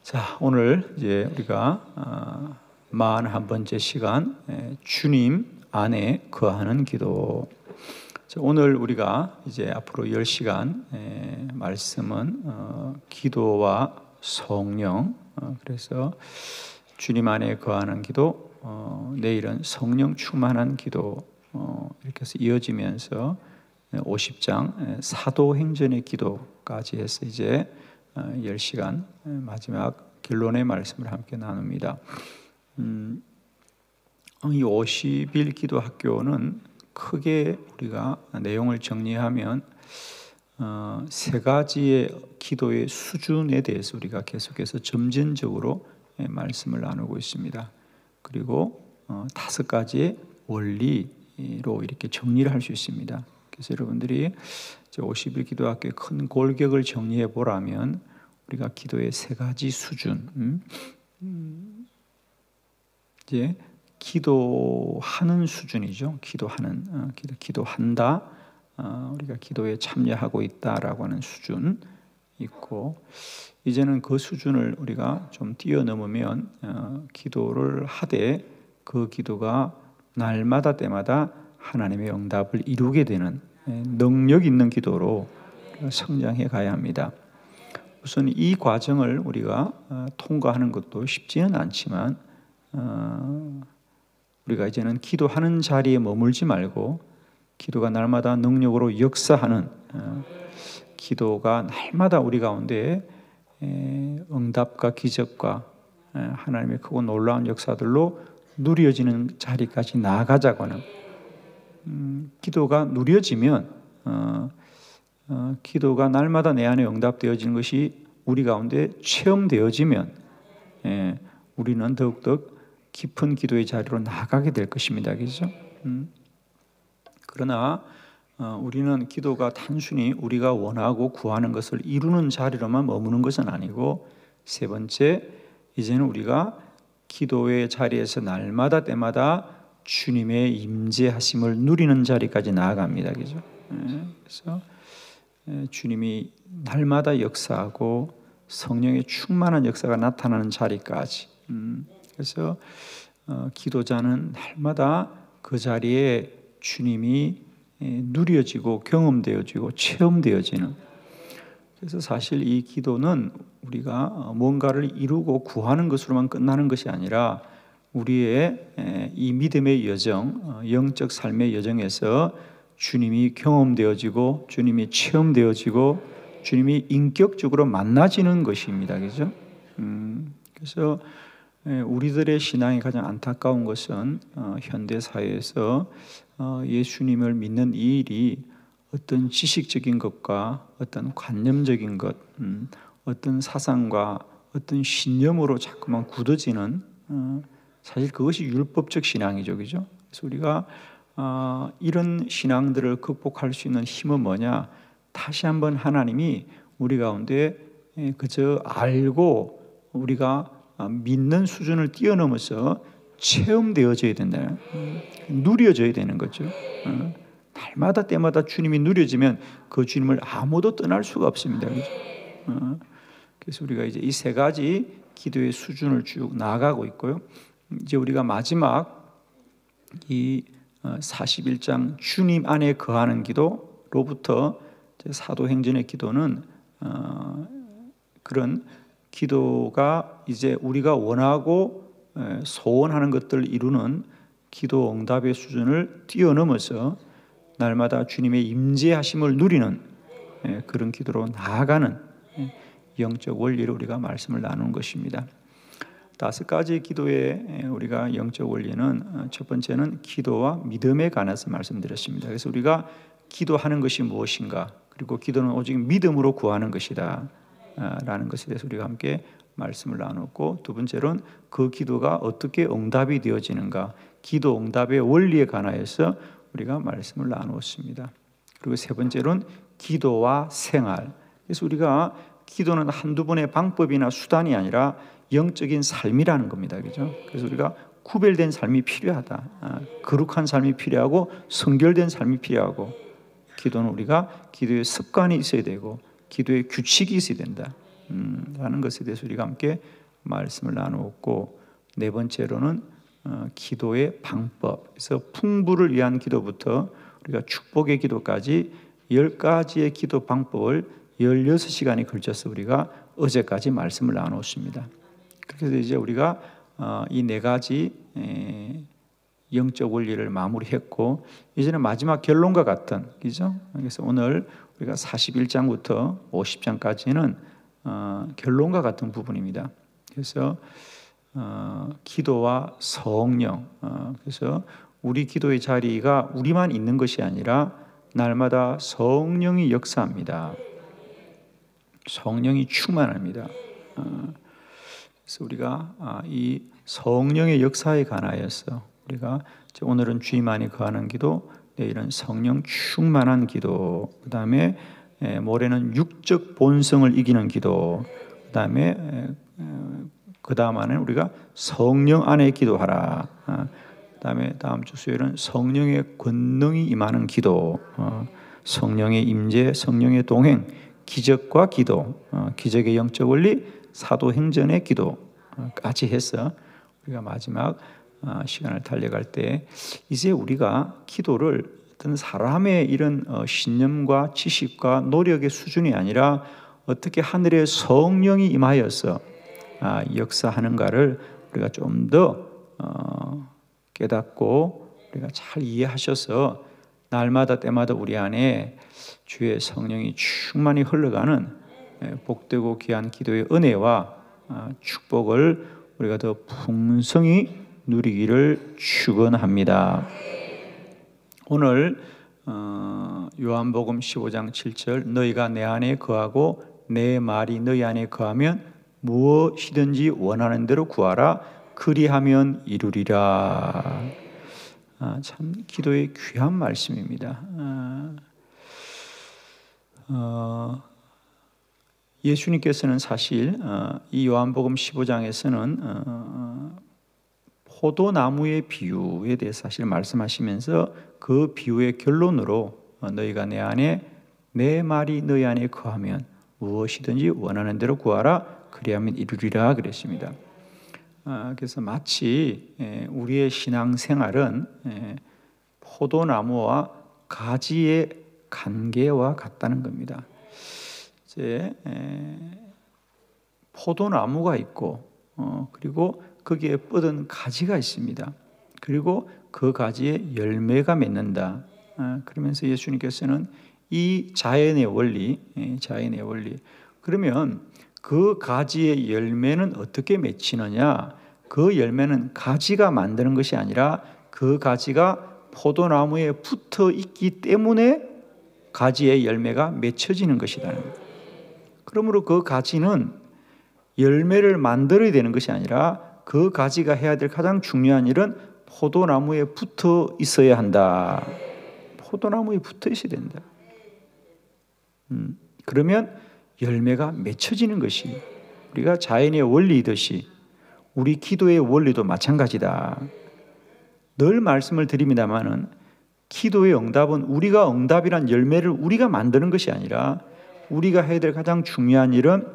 자, 오늘 이제 우리가 41번째 시간 주님 안에 거하는 기도. 자, 오늘 우리가 이제 앞으로 10시간 말씀은 기도와 성령. 그래서 주님 안에 거하는 기도, 내일은 성령 충만한 기도, 이렇게 해서 이어지면서 50장 사도행전의 기도까지 해서 이제 10시간 마지막 결론의 말씀을 함께 나눕니다. 이 50일 기도 학교는 크게 우리가 내용을 정리하면 세 가지의 기도의 수준에 대해서 우리가 계속해서 점진적으로 말씀을 나누고 있습니다. 그리고 5가지의 원리로 이렇게 정리를 할 수 있습니다. 그래서 여러분들이 50일 기도 학교의 큰 골격을 정리해 보라면 우리가 기도의 세 가지 수준, 이제 기도하는 수준이죠. 기도한다. 우리가 기도에 참여하고 있다라고 하는 수준 있고, 이제는 그 수준을 우리가 좀 뛰어넘으면 기도를 하되 그 기도가 날마다 때마다 하나님의 응답을 이루게 되는 능력 있는 기도로 성장해 가야 합니다. 우선 이 과정을 우리가 통과하는 것도 쉽지는 않지만 우리가 이제는 기도하는 자리에 머물지 말고 기도가 날마다 능력으로 역사하는 기도가 날마다 우리 가운데 응답과 기적과 하나님의 크고 놀라운 역사들로 누려지는 자리까지 나아가자고 하는, 기도가 누려지면 기도가 날마다 내 안에 응답되어지는 것이 우리 가운데 체험되어지면 우리는 더욱더 깊은 기도의 자리로 나아가게 될 것입니다. 그렇죠? 그러나 우리는 기도가 단순히 우리가 원하고 구하는 것을 이루는 자리로만 머무는 것은 아니고, 세 번째, 이제는 우리가 기도의 자리에서 날마다 때마다 주님의 임재하심을 누리는 자리까지 나아갑니다. 그렇죠? 그래서 주님이 날마다 역사하고 성령의 충만한 역사가 나타나는 자리까지. 그래서 기도자는 날마다 그 자리에 주님이 누려지고 경험되어지고 체험되어지는. 그래서 사실 이 기도는 우리가 뭔가를 이루고 구하는 것으로만 끝나는 것이 아니라 우리의 이 믿음의 여정, 영적 삶의 여정에서 주님이 경험되어지고 주님이 체험되어지고 주님이 인격적으로 만나지는 것입니다. 그렇죠? 그래서 우리들의 신앙이 가장 안타까운 것은 현대 사회에서 예수님을 믿는 이 일이 어떤 지식적인 것과 어떤 관념적인 것, 어떤 사상과 어떤 신념으로 자꾸만 굳어지는, 사실 그것이 율법적 신앙이죠. 그죠? 그래서 우리가 이런 신앙들을 극복할 수 있는 힘은 뭐냐? 다시 한번 하나님이 우리 가운데 그저 알고 우리가 믿는 수준을 뛰어넘어서 체험되어져야 된다. 누려져야 되는 거죠. 날마다 때마다 주님이 누려지면 그 주님을 아무도 떠날 수가 없습니다. 그렇죠? 그래서 우리가 이제 이 세 가지 기도의 수준을 쭉 나아가고 있고요. 이제 우리가 마지막 이 41장 주님 안에 거하는 기도로부터 사도행전의 기도는 그런 기도가 이제 우리가 원하고 소원하는 것들을 이루는 기도 응답의 수준을 뛰어넘어서 날마다 주님의 임재하심을 누리는 그런 기도로 나아가는 영적 원리를 우리가 말씀을 나누는 것입니다. 5가지 기도의 우리가 영적 원리는, 첫 번째는 기도와 믿음에 관해서 말씀드렸습니다. 그래서 우리가 기도하는 것이 무엇인가, 그리고 기도는 오직 믿음으로 구하는 것이다 라는 것에 대해서 우리가 함께 말씀을 나눴고, 두 번째로는 그 기도가 어떻게 응답이 되어지는가, 기도 응답의 원리에 관하여서 우리가 말씀을 나누었습니다. 그리고 세 번째로는 기도와 생활. 그래서 우리가 기도는 한두 번의 방법이나 수단이 아니라 영적인 삶이라는 겁니다. 그죠? 그래서 우리가 구별된 삶이 필요하다. 거룩한 삶이 필요하고 성결된 삶이 필요하고, 기도는 우리가 기도의 습관이 있어야 되고 기도의 규칙이 있어야 된다. 라는 것에 대해서 우리가 함께 말씀을 나누었고, 네 번째로는 기도의 방법, 그래서 풍부를 위한 기도부터 우리가 축복의 기도까지 10가지의 기도 방법을 16시간에 걸쳐서 우리가 어제까지 말씀을 나눴습니다. 그래서 이제 우리가 이 네 가지 영적 원리를 마무리했고, 이제는 마지막 결론과 같은, 그죠? 그래서 오늘 우리가 41장부터 50장까지는 결론과 같은 부분입니다. 그래서 기도와 성령, 그래서 우리 기도의 자리가 우리만 있는 것이 아니라 날마다 성령이 역사합니다. 성령이 충만합니다. 그래서 우리가 이 성령의 역사에 관하여서 우리가 오늘은 주님 안에 거하는 기도, 내일은 성령 충만한 기도, 그 다음에 모레는 육적 본성을 이기는 기도, 그 다음 안에는 우리가 성령 안에 기도하라. 그 다음에 다음 주 수요일은 성령의 권능이 임하는 기도, 성령의 임재, 성령의 동행, 기적과 기도, 기적의 영적 원리, 사도행전의 기도까지 해서 우리가 마지막 시간을 달려갈 때 이제 우리가 기도를 어떤 사람의 이런 신념과 지식과 노력의 수준이 아니라 어떻게 하늘의 성령이 임하여서 역사하는가를 우리가 좀 더 깨닫고 우리가 잘 이해하셔서 날마다 때마다 우리 안에 주의 성령이 충만히 흘러가는 복되고 귀한 기도의 은혜와 축복을 우리가 더 풍성히 누리기를 축원합니다. 오늘 요한복음 15장 7절, 너희가 내 안에 거하고 내 말이 너희 안에 거하면 무엇이든지 원하는 대로 구하라, 그리하면 이루리라. 참 기도의 귀한 말씀입니다. 예수님께서는 사실 이 요한복음 15장에서는 포도나무의 비유에 대해서 사실 말씀하시면서 그 비유의 결론으로 너희가 내 안에 내 말이 너희 안에 거하면 무엇이든지 원하는 대로 구하라, 그리하면 이루리라 그랬습니다. 그래서 마치 우리의 신앙생활은 포도나무와 가지의 관계와 같다는 겁니다. 이제 포도나무가 있고 그리고 거기에 뻗은 가지가 있습니다. 그리고 그 가지에 열매가 맺는다. 그러면서 예수님께서는 이 자연의 원리, 그러면 그 가지의 열매는 어떻게 맺히느냐? 그 열매는 가지가 만드는 것이 아니라 그 가지가 포도나무에 붙어 있기 때문에 가지의 열매가 맺혀지는 것이다. 그러므로 그 가지는 열매를 만들어야 되는 것이 아니라 그 가지가 해야 될 가장 중요한 일은 포도나무에 붙어 있어야 한다. 포도나무에 붙어 있어야 된다. 그러면 열매가 맺혀지는 것이 우리가 자연의 원리이듯이 우리 기도의 원리도 마찬가지다. 늘 말씀을 드립니다마는 기도의 응답은 우리가 응답이란 열매를 우리가 만드는 것이 아니라 우리가 해야 될 가장 중요한 일은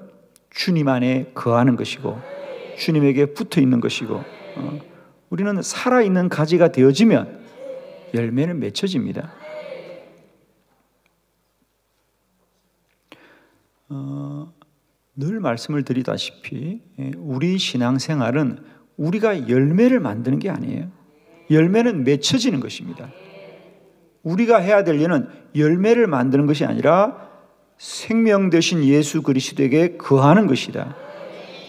주님 안에 거하는 것이고 주님에게 붙어 있는 것이고 우리는 살아있는 가지가 되어지면 열매는 맺혀집니다. 늘 말씀을 드리다시피 우리 신앙생활은 우리가 열매를 만드는 게 아니에요. 열매는 맺혀지는 것입니다. 우리가 해야 될 일은 열매를 만드는 것이 아니라 생명 되신 예수 그리스도에게 거하는 것이다.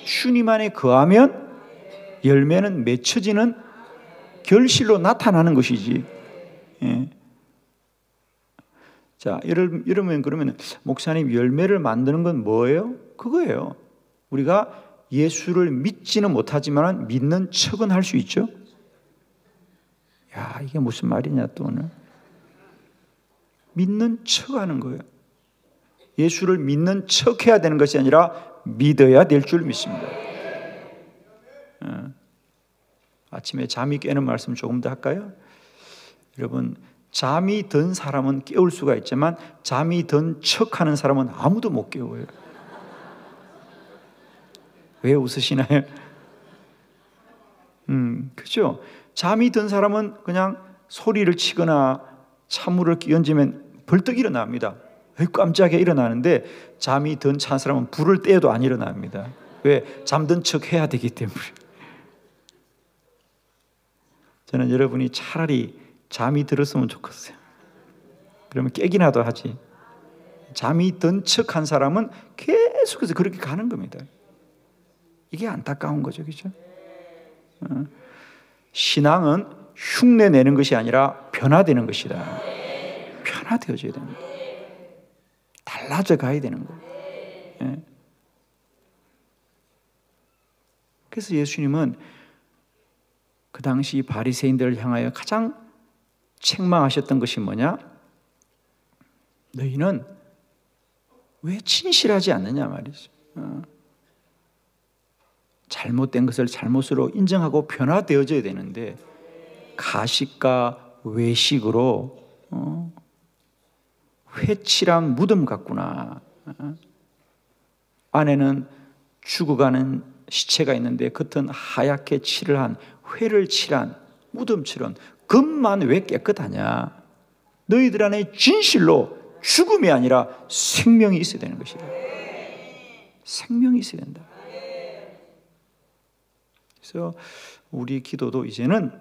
주님 안에 거하면 열매는 맺혀지는 결실로 나타나는 것이지. 자, 이러면 그러면 목사님 열매를 만드는 건 뭐예요? 그거예요. 우리가 예수를 믿지는 못하지만 믿는 척은 할 수 있죠. 야, 이게 무슨 말이냐 또 오늘. 믿는 척하는 거예요. 예수를 믿는 척해야 되는 것이 아니라 믿어야 될 줄 믿습니다. 아침에 잠이 깨는 말씀 조금 더 할까요? 여러분, 잠이 든 사람은 깨울 수가 있지만 잠이 든 척하는 사람은 아무도 못 깨워요. 왜 웃으시나요? 그죠? 잠이 든 사람은 그냥 소리를 치거나 찬물을 끼얹으면 벌떡 일어납니다. 깜짝이야 일어나는데, 잠이 든 찬 사람은 불을 떼어도 안 일어납니다. 왜? 잠든 척 해야 되기 때문에. 저는 여러분이 차라리 잠이 들었으면 좋겠어요. 그러면 깨기나도 하지. 잠이 든 척 한 사람은 계속해서 그렇게 가는 겁니다. 이게 안타까운 거죠, 그죠? 신앙은 흉내 내는 것이 아니라 변화되는 것이다. 변화되어져야 됩니다. 달라져 가야 되는 거예요. 예. 그래서 예수님은 그 당시 바리새인들을 향하여 가장 책망하셨던 것이 뭐냐? 너희는 왜 진실하지 않느냐 말이죠. 잘못된 것을 잘못으로 인정하고 변화되어져야 되는데, 가식과 외식으로 회칠한 무덤 같구나. 안에는 죽어가는 시체가 있는데 겉은 하얗게 칠을 한, 회를 칠한 무덤처럼 겉만 왜 깨끗하냐? 너희들 안에 진실로 죽음이 아니라 생명이 있어야 되는 것이다. 생명이 있어야 된다. 그래서 우리 기도도 이제는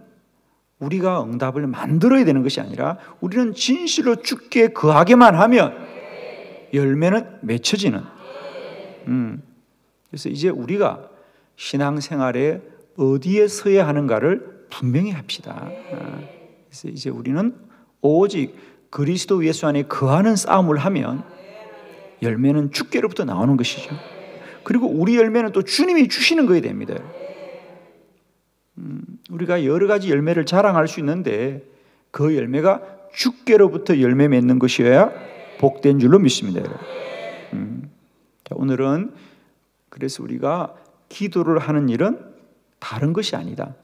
우리가 응답을 만들어야 되는 것이 아니라, 우리는 진실로 주께 거하게만 하면 열매는 맺혀지는. 그래서 이제 우리가 신앙생활에 어디에 서야 하는가를 분명히 합시다. 그래서 이제 우리는 오직 그리스도 예수 안에 거하는 싸움을 하면 열매는 주께로부터 나오는 것이죠. 그리고 우리 열매는 또 주님이 주시는 거야 됩니다. 우리가 여러 가지 열매를 자랑할 수 있는데, 그 열매가 주께로부터 열매 맺는 것이어야 복된 줄로 믿습니다. 자, 오늘은 그래서 우리가 기도를 하는 일은 다른 것이 아니다.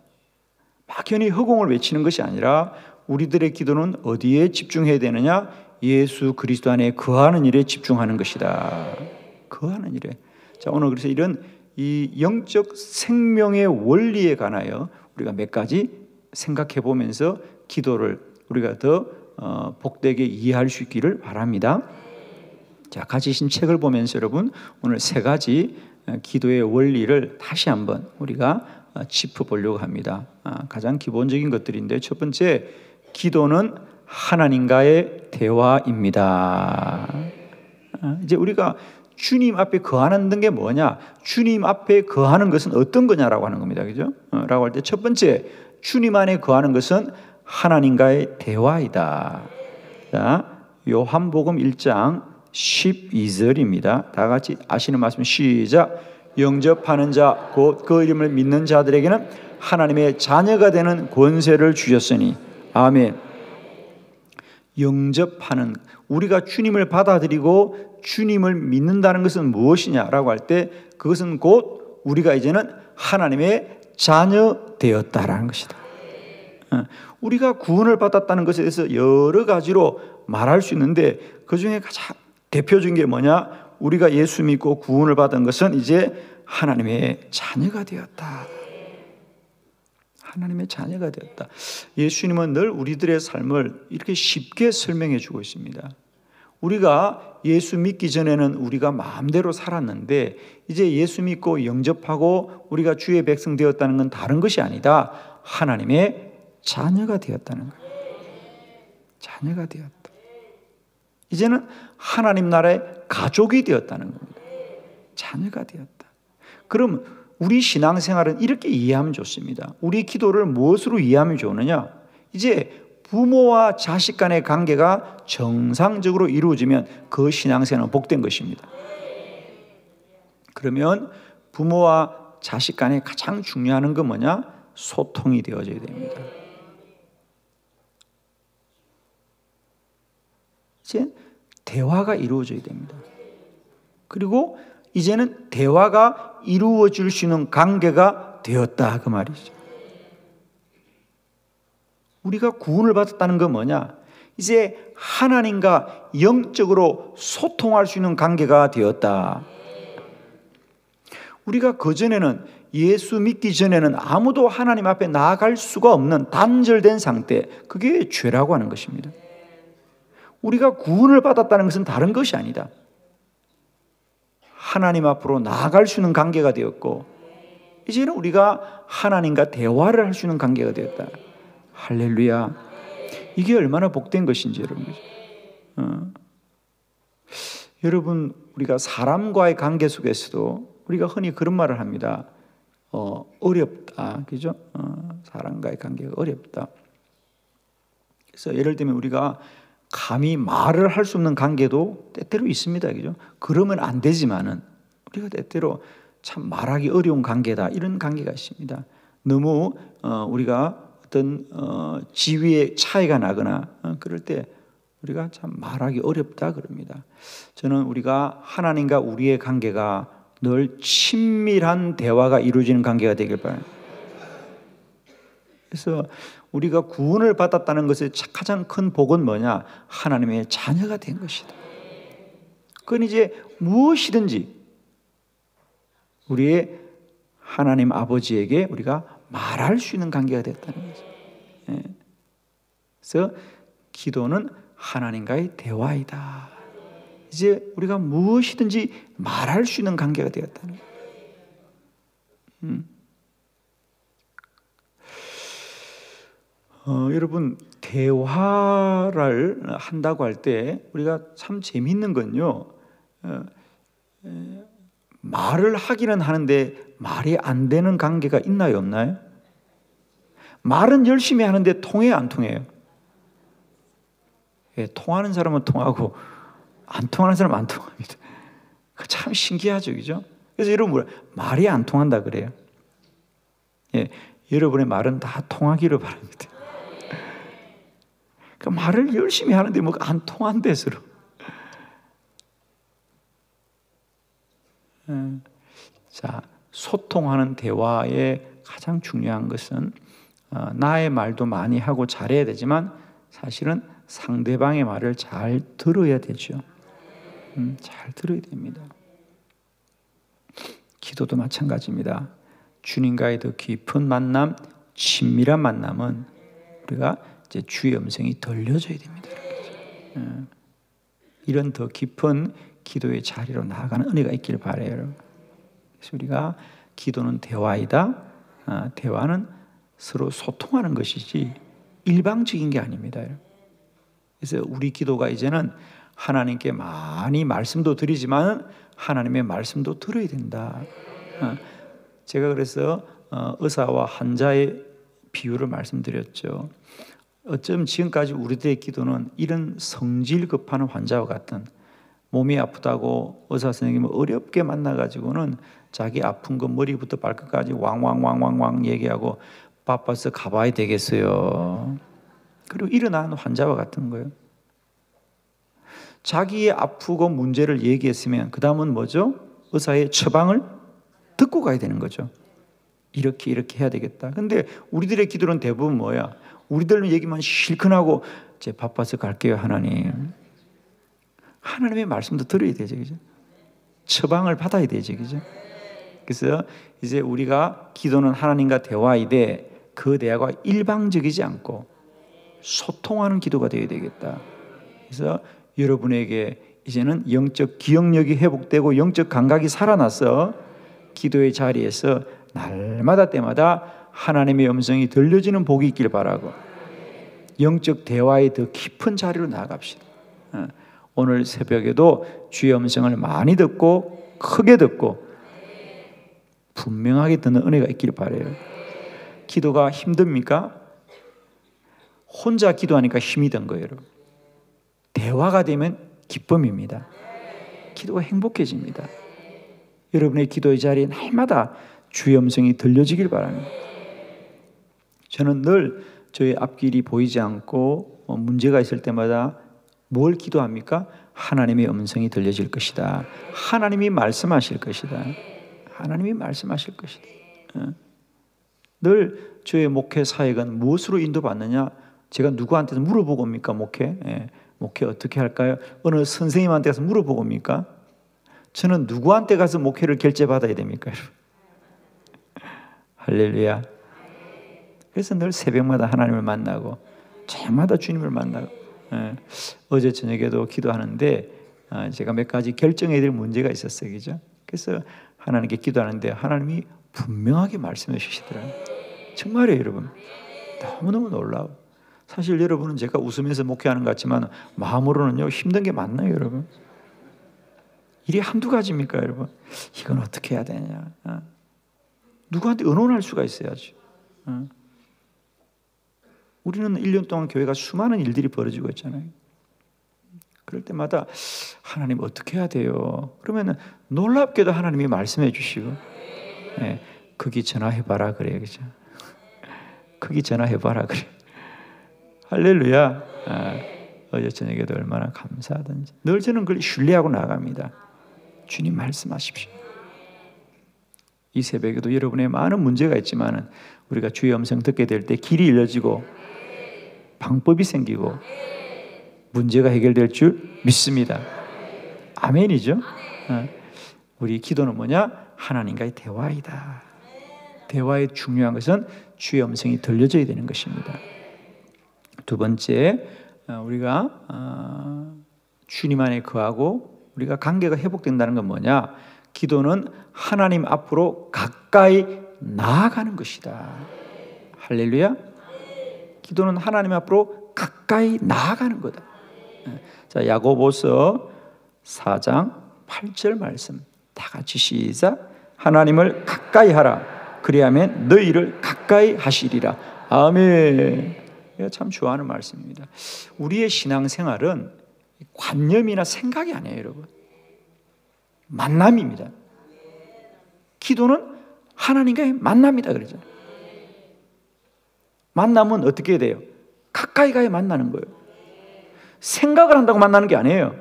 막연히 허공을 외치는 것이 아니라, 우리들의 기도는 어디에 집중해야 되느냐? 예수 그리스도 안에 거하는 일에 집중하는 것이다. 거하는 일에. 자, 오늘 그래서 이런 이 영적 생명의 원리에 관하여 우리가 몇 가지 생각해 보면서 기도를 우리가 더 복되게 이해할 수 있기를 바랍니다. 자, 가지신 책을 보면서 여러분, 오늘 세 가지 기도의 원리를 다시 한번 우리가 짚어보려고 합니다. 가장 기본적인 것들인데, 첫 번째, 기도는 하나님과의 대화입니다. 이제 우리가 주님 앞에 거하는 게 뭐냐? 주님 앞에 거하는 것은 어떤 거냐라고 하는 겁니다. 그죠? 라고 할 때 첫 번째, 주님 안에 거하는 것은 하나님과의 대화이다. 자, 요한복음 1장 12절입니다. 다 같이 아시는 말씀 시작. 영접하는 자, 곧 그 이름을 믿는 자들에게는 하나님의 자녀가 되는 권세를 주셨으니. 아멘. 영접하는, 우리가 주님을 받아들이고 주님을 믿는다는 것은 무엇이냐라고 할 때, 그것은 곧 우리가 이제는 하나님의 자녀 되었다라는 것이다. 우리가 구원을 받았다는 것에 대해서 여러 가지로 말할 수 있는데, 그 중에 가장 대표적인 게 뭐냐? 우리가 예수 믿고 구원을 받은 것은 이제 하나님의 자녀가 되었다. 하나님의 자녀가 되었다. 예수님은 늘 우리들의 삶을 이렇게 쉽게 설명해 주고 있습니다. 우리가 예수 믿기 전에는 우리가 마음대로 살았는데, 이제 예수 믿고 영접하고 우리가 주의 백성 되었다는 건 다른 것이 아니다. 하나님의 자녀가 되었다는 거예요. 자녀가 되었다. 이제는 하나님 나라의 가족이 되었다는 겁니다. 자녀가 되었다. 그럼 우리 신앙생활은 이렇게 이해하면 좋습니다. 우리 기도를 무엇으로 이해하면 좋으느냐? 이제 부모와 자식 간의 관계가 정상적으로 이루어지면 그 신앙생활은 복된 것입니다. 그러면 부모와 자식 간에 가장 중요한 건 뭐냐? 소통이 되어져야 됩니다. 이제 대화가 이루어져야 됩니다. 그리고 이제는 대화가 이루어질 수 있는 관계가 되었다, 그 말이죠. 우리가 구원을 받았다는 건 뭐냐? 이제 하나님과 영적으로 소통할 수 있는 관계가 되었다. 우리가 그전에는 예수 믿기 전에는 아무도 하나님 앞에 나아갈 수가 없는 단절된 상태, 그게 죄라고 하는 것입니다. 우리가 구원을 받았다는 것은 다른 것이 아니다. 하나님 앞으로 나아갈 수 있는 관계가 되었고 이제는 우리가 하나님과 대화를 할 수 있는 관계가 되었다. 할렐루야. 이게 얼마나 복된 것인지 여러분. 여러분, 우리가 사람과의 관계 속에서도 우리가 흔히 그런 말을 합니다. 어렵다, 그죠? 사람과의 관계가 어렵다. 그래서 예를 들면 우리가 감히 말을 할 수 없는 관계도 때때로 있습니다, 그죠? 그러면 안 되지만은 우리가 때때로 참 말하기 어려운 관계다, 이런 관계가 있습니다. 너무 우리가 어떤 지위의 차이가 나거나 그럴 때 우리가 참 말하기 어렵다 그럽니다. 저는 우리가 하나님과 우리의 관계가 늘 친밀한 대화가 이루어지는 관계가 되길 바랍니다. 그래서 우리가 구원을 받았다는 것의 가장 큰 복은 뭐냐? 하나님의 자녀가 된 것이다. 그건 이제 무엇이든지 우리의 하나님 아버지에게 우리가 말할 수 있는 관계가 됐다는 거죠. 그래서 기도는 하나님과의 대화이다. 이제 우리가 무엇이든지 말할 수 있는 관계가 되었다는 거예요. 여러분, 대화를 한다고 할 때 우리가 참 재미있는 건요, 말을 하기는 하는데 말이 안 되는 관계가 있나요, 없나요? 말은 열심히 하는데 통해요, 안 통해요? 통하는 사람은 통하고 안 통하는 사람은 안 통합니다. 참 신기하죠, 그죠? 그래서 여러분, 말이 안 통한다 그래요. 여러분의 말은 다 통하기를 바랍니다. 그러니까 말을 열심히 하는데 뭐 안 통한대 서로. 자, 소통하는 대화의 가장 중요한 것은 나의 말도 많이 하고 잘해야 되지만 사실은 상대방의 말을 잘 들어야 되죠. 잘 들어야 됩니다. 기도도 마찬가지입니다. 주님과의 더 깊은 만남, 친밀한 만남은 우리가 이제 주의 음성이 들려져야 됩니다. 이런 더 깊은 기도의 자리로 나아가는 은혜가 있기를 바라요. 그래서 우리가 기도는 대화이다. 대화는 서로 소통하는 것이지 일방적인 게 아닙니다. 그래서 우리 기도가 이제는 하나님께 많이 말씀도 드리지만 하나님의 말씀도 들어야 된다. 제가 그래서 의사와 환자의 비유를 말씀드렸죠. 어쩜 지금까지 우리들의 기도는 이런 성질 급한 환자와 같은, 몸이 아프다고 의사 선생님을 어렵게 만나가지고는 자기 아픈 거 머리부터 발끝까지 왕왕왕왕왕 얘기하고 바빠서 가봐야 되겠어요. 그리고 일어나는 환자와 같은 거예요. 자기의 아프고 문제를 얘기했으면 그 다음은 뭐죠? 의사의 처방을 듣고 가야 되는 거죠. 이렇게 해야 되겠다. 근데 우리들의 기도는 대부분 뭐야? 우리들 얘기만 실컷 하고 제 바빠서 갈게요, 하나님. 하나님의 말씀도 들어야 되죠, 그죠? 처방을 받아야 되죠, 그죠? 그래서 이제 우리가 기도는 하나님과 대화이되 그 대화가 일방적이지 않고 소통하는 기도가 되어야 되겠다. 그래서 여러분에게 이제는 영적 기억력이 회복되고 영적 감각이 살아나서 기도의 자리에서 날마다 때마다 하나님의 음성이 들려지는 복이 있길 바라고 영적 대화의 더 깊은 자리로 나아갑시다. 오늘 새벽에도 주의 음성을 많이 듣고 크게 듣고 분명하게 듣는 은혜가 있길 바라요. 기도가 힘듭니까? 혼자 기도하니까 힘이 든 거예요, 여러분. 대화가 되면 기쁨입니다. 기도가 행복해집니다. 여러분의 기도의 자리에 날마다 주의 음성이 들려지길 바랍니다. 저는 늘 저의 앞길이 보이지 않고 문제가 있을 때마다 뭘 기도합니까? 하나님의 음성이 들려질 것이다. 하나님이 말씀하실 것이다. 하나님이 말씀하실 것이다. 늘 저의 목회 사역은 무엇으로 인도받느냐? 제가 누구한테서 물어보고 옵니까? 목회 어떻게 할까요? 어느 선생님한테서 물어보고 옵니까? 저는 누구한테 가서 목회를 결제받아야 됩니까? 할렐루야. 그래서 늘 새벽마다 하나님을 만나고 저녁마다 주님을 만나고, 어제 저녁에도 기도하는데 제가 몇 가지 결정해야 될 문제가 있었어요. 그죠? 그래서 하나님께 기도하는데 하나님이 분명하게 말씀해 주시더라고요. 정말이에요, 여러분. 너무너무 놀라워. 사실 여러분은 제가 웃으면서 목회하는 것 같지만 마음으로는요 힘든 게 많나요, 여러분? 일이 한두 가지입니까, 여러분? 이건 어떻게 해야 되냐? 누구한테 의논할 수가 있어야지. 우리는 1년 동안 교회가 수많은 일들이 벌어지고 있잖아요. 그럴 때마다 하나님 어떻게 해야 돼요? 그러면 놀랍게도 하나님이 말씀해 주시고, 거기 전화해봐라 그래요, 그죠? 거기 전화해봐라 그래. 할렐루야. 어제 저녁에도 얼마나 감사하던지. 늘 저는 그걸 신뢰하고 나갑니다. 주님 말씀하십시오. 이 새벽에도 여러분의 많은 문제가 있지만 우리가 주의 음성 듣게 될 때 길이 열려지고 방법이 생기고 문제가 해결될 줄 믿습니다. 아멘이죠? 우리 기도는 뭐냐? 하나님과의 대화이다. 대화의 중요한 것은 주의 음성이 들려져야 되는 것입니다. 두 번째, 우리가 주님 안에 거하고 우리가 관계가 회복된다는 건 뭐냐? 기도는 하나님 앞으로 가까이 나아가는 것이다. 할렐루야. 기도는 하나님 앞으로 가까이 나아가는 거다. 자, 야고보서 4장 8절 말씀 다 같이 시작. 하나님을 가까이 하라. 그리하면 너희를 가까이 하시리라. 아멘. 제가 참 좋아하는 말씀입니다. 우리의 신앙생활은 관념이나 생각이 아니에요, 여러분. 만남입니다. 기도는 하나님과의 만남이다 그러죠. 만남은 어떻게 돼요? 가까이 가야 만나는 거예요. 생각을 한다고 만나는 게 아니에요.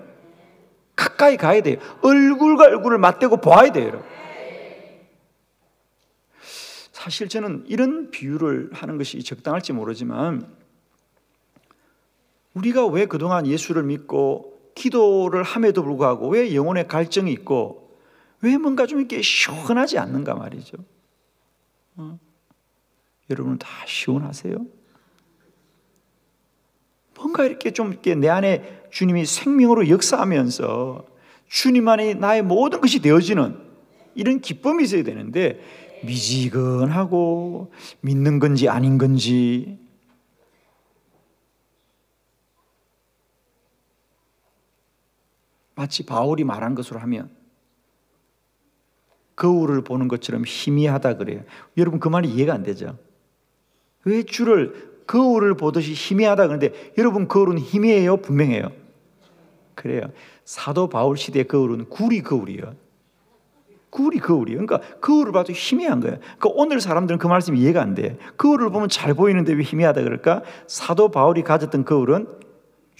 가까이 가야 돼요. 얼굴과 얼굴을 맞대고 보아야 돼요, 여러분. 사실 저는 이런 비유를 하는 것이 적당할지 모르지만 우리가 왜 그동안 예수를 믿고 기도를 함에도 불구하고 왜 영혼의 갈증이 있고 왜 뭔가 좀 이렇게 시원하지 않는가 말이죠. 여러분은 다 시원하세요? 뭔가 이렇게 좀 이렇게 내 안에 주님이 생명으로 역사하면서 주님 안에 나의 모든 것이 되어지는 이런 기쁨이 있어야 되는데 미지근하고 믿는 건지 아닌 건지 마치 바울이 말한 것으로 하면 거울을 보는 것처럼 희미하다 그래요. 여러분 그 말이 이해가 안 되죠? 왜 주를 거울을 보듯이 희미하다 그러는데 여러분 거울은 희미해요? 분명해요? 그래요. 사도 바울 시대의 거울은 구리 거울이에요. 구리 거울이에요. 그러니까 거울을 봐도 희미한 거예요. 그러니까 오늘 사람들은 그 말씀이 이해가 안 돼. 거울을 보면 잘 보이는데 왜 희미하다 그럴까? 사도 바울이 가졌던 거울은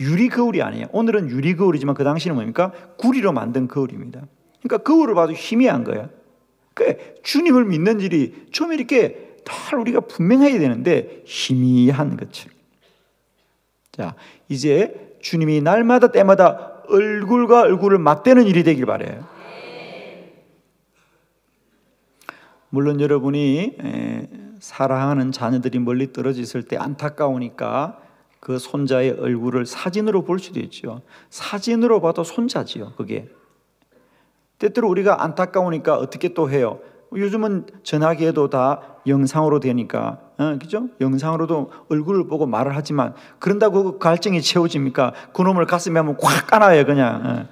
유리 거울이 아니에요. 오늘은 유리 거울이지만 그 당시는 뭡니까? 구리로 만든 거울입니다. 그러니까 거울을 봐도 희미한 거예요. 그러니까 주님을 믿는 일이 좀 이렇게 다 우리가 분명해야 되는데 희미한 것처럼. 자, 이제 주님이 날마다 때마다 얼굴과 얼굴을 맞대는 일이 되길 바라요. 물론 여러분이 사랑하는 자녀들이 멀리 떨어져 있을 때 안타까우니까 그 손자의 얼굴을 사진으로 볼 수도 있죠. 사진으로 봐도 손자지요, 그게. 때때로 우리가 안타까우니까 어떻게 또 해요? 요즘은 전화기에도 다 영상으로 되니까, 그죠? 영상으로도 얼굴을 보고 말을 하지만 그런다고 그 갈증이 채워집니까? 그놈을 가슴에 한번 꽉 까놔요, 그냥.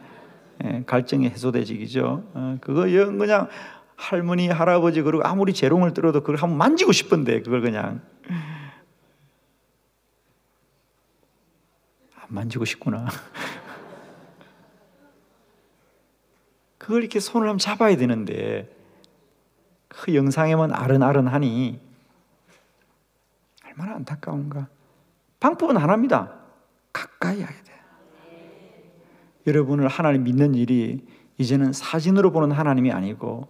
갈증이 해소되지기죠. 그거 그냥 할머니, 할아버지 그리고 아무리 재롱을 들어도 그걸 한번 만지고 싶은데 그걸 그냥 안 만지고 싶구나. 그걸 이렇게 손을 한번 잡아야 되는데 그 영상에만 아른아른하니 얼마나 안타까운가. 방법은 하나입니다. 가까이 하게 돼. 여러분을 하나님 믿는 일이 이제는 사진으로 보는 하나님이 아니고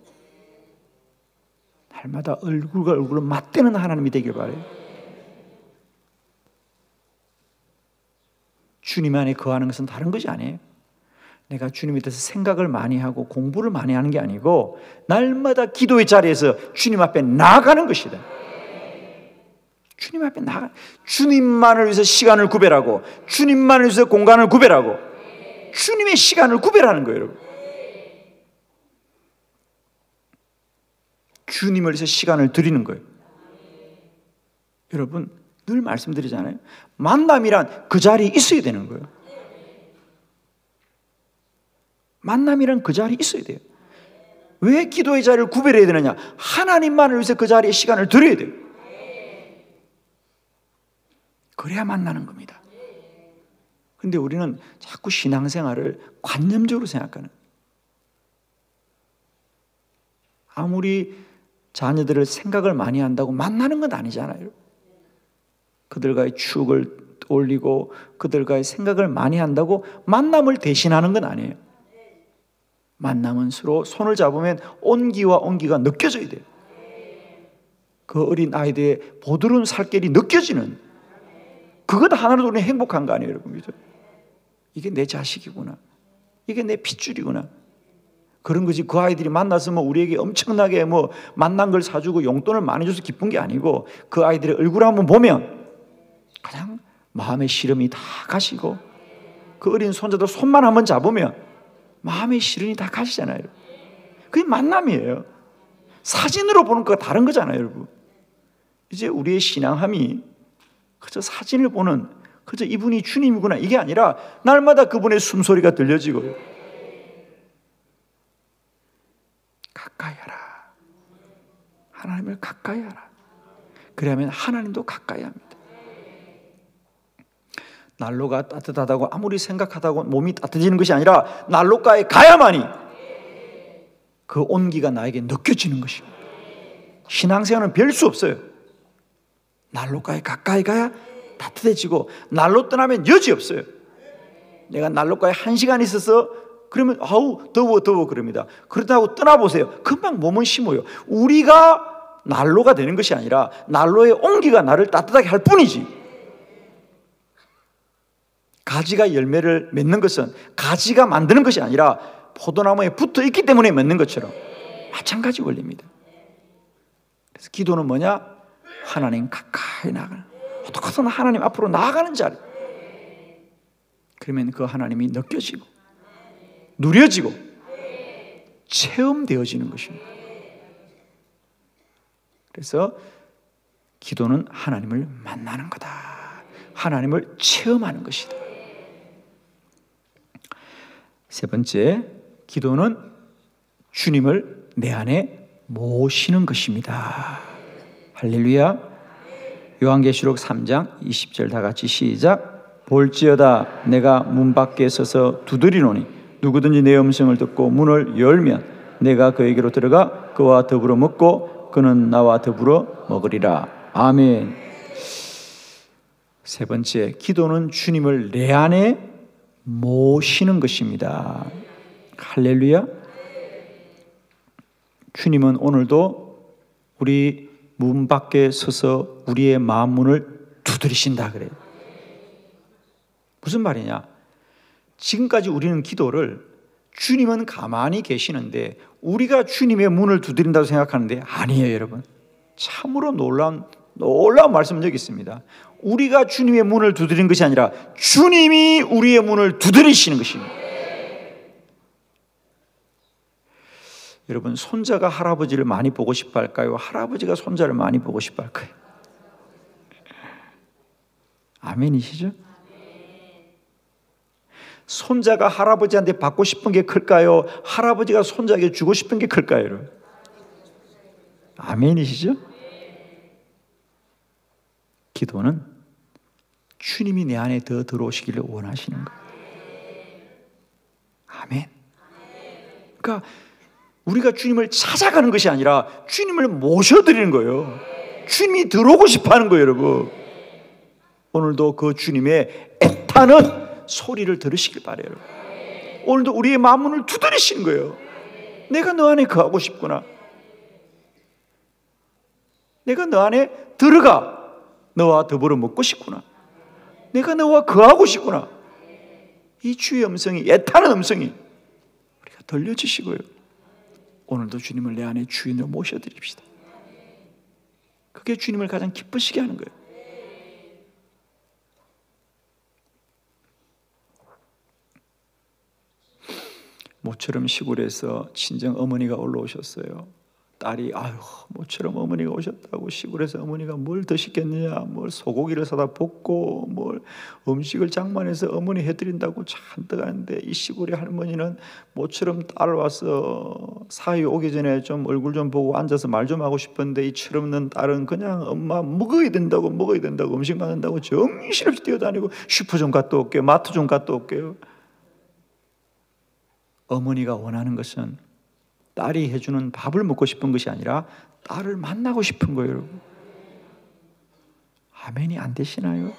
날마다 얼굴과 얼굴을 맞대는 하나님이 되길 바라요. 주님 안에 거하는 것은 다른 것이 아니에요. 내가 주님에 대해서 생각을 많이 하고 공부를 많이 하는 게 아니고 날마다 기도의 자리에서 주님 앞에 나아가는 것이다. 주님 앞에 나가, 주님만을 위해서 시간을 구별하고 주님만을 위해서 공간을 구별하고 주님의 시간을 구별하는 거예요, 여러분. 주님을 위해서 시간을 드리는 거예요. 여러분, 늘 말씀드리잖아요. 만남이란 그 자리에 있어야 되는 거예요. 만남이란 그 자리에 있어야 돼요. 왜 기도의 자리를 구별해야 되느냐? 하나님만을 위해서 그 자리에 시간을 드려야 돼요. 그래야 만나는 겁니다. 그런데 우리는 자꾸 신앙생활을 관념적으로 생각하는, 아무리 자녀들을 생각을 많이 한다고 만나는 건 아니잖아요. 그들과의 추억을 떠올리고 그들과의 생각을 많이 한다고 만남을 대신하는 건 아니에요. 만남은 서로 손을 잡으면 온기와 온기가 느껴져야 돼요. 그 어린 아이들의 보드러운 살결이 느껴지는, 그것 하나로 우리는 행복한 거 아니에요, 여러분? 그죠? 이게 내 자식이구나, 이게 내 핏줄이구나, 그런 거지. 그 아이들이 만나서 뭐 우리에게 엄청나게 뭐 만난 걸 사주고 용돈을 많이 줘서 기쁜 게 아니고, 그 아이들의 얼굴을 한번 보면 그냥 마음의 시름이 다 가시고, 그 어린 손자도 손만 한번 잡으면 마음의 시름이 다 가시잖아요. 그게 만남이에요. 사진으로 보는 거가 다른 거잖아요, 여러분. 이제 우리의 신앙함이 그저 사진을 보는, 그저 이분이 주님이구나, 이게 아니라 날마다 그분의 숨소리가 들려지고요. 가까이 하라. 하나님을 가까이 하라. 그러면 하나님도 가까이 합니다. 난로가 따뜻하다고 아무리 생각하다고 몸이 따뜻해지는 것이 아니라 난로가에 가야만이 그 온기가 나에게 느껴지는 것입니다. 신앙생활은 별 수 없어요. 난로가에 가까이 가야 따뜻해지고, 난로 떠나면 여지 없어요. 내가 난로가에 1시간 있어서 그러면 아우 더워 그럽니다. 그렇다고 떠나보세요. 금방 몸은 심어요. 우리가 난로가 되는 것이 아니라 난로의 온기가 나를 따뜻하게 할 뿐이지. 가지가 열매를 맺는 것은 가지가 만드는 것이 아니라 포도나무에 붙어 있기 때문에 맺는 것처럼 마찬가지 원리입니다. 그래서 기도는 뭐냐? 하나님 가까이 나가는, 어떻게든 하나님 앞으로 나아가는 자리. 그러면 그 하나님이 느껴지고 누려지고 체험되어지는 것입니다. 그래서 기도는 하나님을 만나는 거다. 하나님을 체험하는 것이다. 세 번째, 기도는 주님을 내 안에 모시는 것입니다. 할렐루야. 요한계시록 3장 20절 다 같이 시작. 볼지어다 내가 문 밖에 서서 두드리노니 누구든지 내 음성을 듣고 문을 열면 내가 그에게로 들어가 그와 더불어 먹고 그는 나와 더불어 먹으리라. 아멘. 세 번째, 기도는 주님을 내 안에 모시는 것입니다. 할렐루야. 주님은 오늘도 우리 문 밖에 서서 우리의 마음 문을 두드리신다 그래요. 무슨 말이냐? 지금까지 우리는 기도를 주님은 가만히 계시는데 우리가 주님의 문을 두드린다고 생각하는데 아니에요, 여러분. 참으로 놀라운 말씀은 여기 있습니다. 우리가 주님의 문을 두드리는 것이 아니라 주님이 우리의 문을 두드리시는 것입니다. 여러분, 손자가 할아버지를 많이 보고 싶어 할까요? 할아버지가 손자를 많이 보고 싶어 할까요? 아멘이시죠? 손자가 할아버지한테 받고 싶은 게 클까요? 할아버지가 손자에게 주고 싶은 게 클까요, 여러분? 아멘이시죠? 기도는 주님이 내 안에 더 들어오시기를 원하시는 거예요. 아멘. 그러니까 우리가 주님을 찾아가는 것이 아니라 주님을 모셔드리는 거예요. 주님이 들어오고 싶어하는 거예요, 여러분. 오늘도 그 주님의 애타는 소리를 들으시길 바라요, 여러분. 오늘도 우리의 마음문을 두드리시는 거예요. 내가 너 안에 거하고 싶구나. 내가 너 안에 들어가 너와 더불어 먹고 싶구나. 내가 너와 거하고 싶구나. 이 주의 음성이, 애타는 음성이 우리가 들려지시고요. 오늘도 주님을 내 안에 주인으로 모셔드립시다. 그게 주님을 가장 기쁘시게 하는 거예요. 모처럼 시골에서 친정 어머니가 올라오셨어요. 딸이 아유 모처럼 어머니가 오셨다고 시골에서 어머니가 뭘 드시겠느냐, 뭘 소고기를 사다 볶고 뭘 음식을 장만해서 어머니 해드린다고 잔뜩 하는데, 이 시골의 할머니는 모처럼 딸 와서 사위 오기 전에 좀 얼굴 좀 보고 앉아서 말 좀 하고 싶은데, 이 철없는 딸은 그냥 엄마 먹어야 된다고 음식 만든다고 정신없이 뛰어다니고 슈퍼 좀 갔다 올게요, 마트 좀 갔다 올게요. 어머니가 원하는 것은 딸이 해주는 밥을 먹고 싶은 것이 아니라 딸을 만나고 싶은 거예요, 여러분. 아멘이 안 되시나요?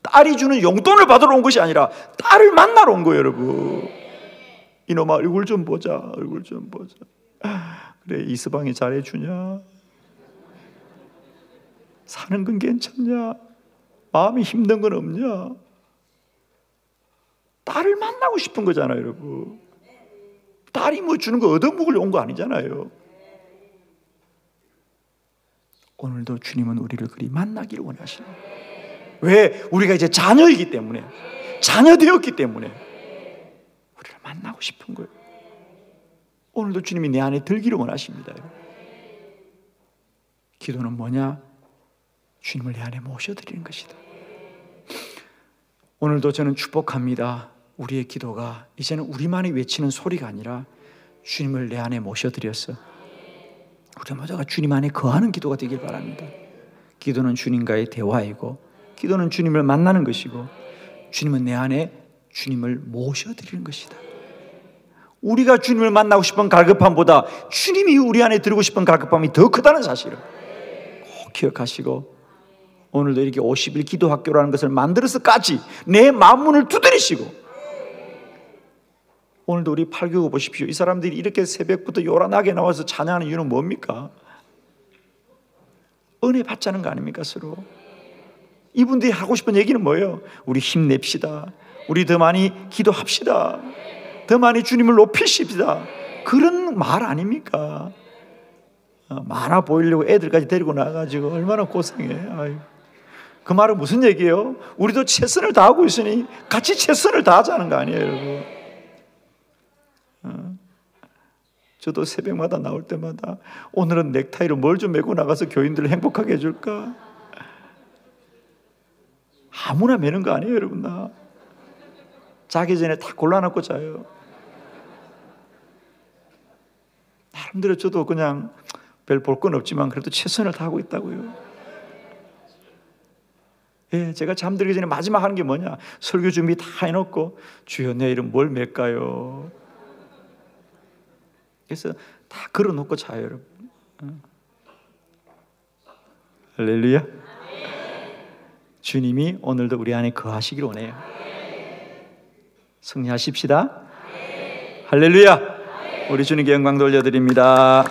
딸이 주는 용돈을 받으러 온 것이 아니라 딸을 만나러 온 거예요, 여러분. 이놈아 얼굴 좀 보자, 얼굴 좀 보자. 그래, 이서방이 잘해주냐? 사는 건 괜찮냐? 마음이 힘든 건 없냐? 딸을 만나고 싶은 거잖아요, 여러분. 딸이 뭐 주는 거 얻어먹으려 온 거 아니잖아요. 오늘도 주님은 우리를 그리 만나기를 원하시는 거예요. 왜? 우리가 이제 자녀이기 때문에, 자녀 되었기 때문에 우리를 만나고 싶은 거예요. 오늘도 주님이 내 안에 들기를 원하십니다. 기도는 뭐냐? 주님을 내 안에 모셔드리는 것이다. 오늘도 저는 축복합니다. 우리의 기도가 이제는 우리만이 외치는 소리가 아니라 주님을 내 안에 모셔드려서 우리 모두가 주님 안에 거하는 기도가 되길 바랍니다. 기도는 주님과의 대화이고, 기도는 주님을 만나는 것이고, 주님은 내 안에 주님을 모셔드리는 것이다. 우리가 주님을 만나고 싶은 갈급함보다 주님이 우리 안에 들고 싶은 갈급함이 더 크다는 사실을 꼭 기억하시고, 오늘도 이렇게 50일 기도학교라는 것을 만들어서까지 내 마음문을 두드리시고, 오늘도 우리 8교구 보십시오. 이 사람들이 이렇게 새벽부터 요란하게 나와서 찬양하는 이유는 뭡니까? 은혜 받자는 거 아닙니까, 서로? 이분들이 하고 싶은 얘기는 뭐예요? 우리 힘냅시다, 우리 더 많이 기도합시다, 더 많이 주님을 높이십시다, 그런 말 아닙니까? 많아 보이려고 애들까지 데리고 나가지고 얼마나 고생해. 아유. 그 말은 무슨 얘기예요? 우리도 최선을 다하고 있으니 같이 최선을 다하자는 거 아니에요, 여러분? 저도 새벽마다 나올 때마다 오늘은 넥타이로 뭘 좀 메고 나가서 교인들을 행복하게 해줄까? 아무나 매는 거 아니에요, 여러분. 나 자기 전에 다 골라놓고 자요. 나름대로 저도 그냥 별 볼 건 없지만 그래도 최선을 다하고 있다고요. 예, 제가 잠들기 전에 마지막 하는 게 뭐냐? 설교 준비 다 해놓고 주여 내일은 뭘 맬까요? 그래서 다 걸어놓고 자요, 여러분. 할렐루야. 주님이 오늘도 우리 안에 거하시기를 원해요. 승리하십시다. 할렐루야. 우리 주님께 영광 돌려드립니다.